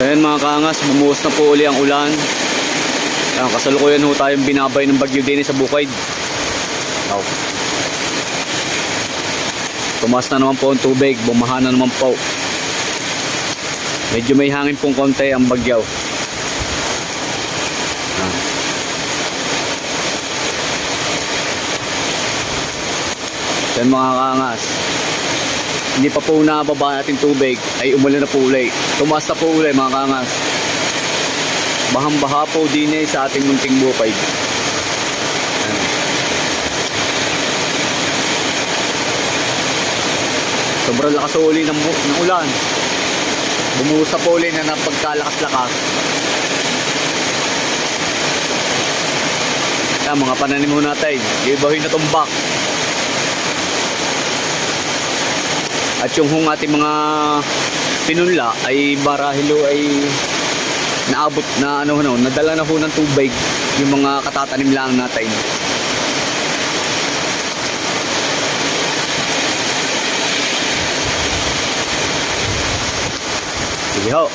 Ayan mga kaangas, bumuhos na po uli ang ulan. Ayan, kasalukuyan ho tayong binabay ng bagyo din sa Bukid. Oh. Tumaas na naman po ang tubig, bumaha na naman po. Medyo may hangin pong konti ang bagyo. Ayan mga kaangas, hindi pa po nababa natin tubig, ay umulan na po uli. Tumaas na po uli mga kaangas. Bahang-baha po din sa ating munting Bukid. Sobrang lakas uli ng ulan. Bumuhos na po uli na napagkalakas-lakas. Yan, mga pananim mo natin, ibahin na tumbak. At yung hong ating mga pinunla ay barahilo ay naabot na nadala na ho ng tubig yung mga katatanim lang natin. Sige ho.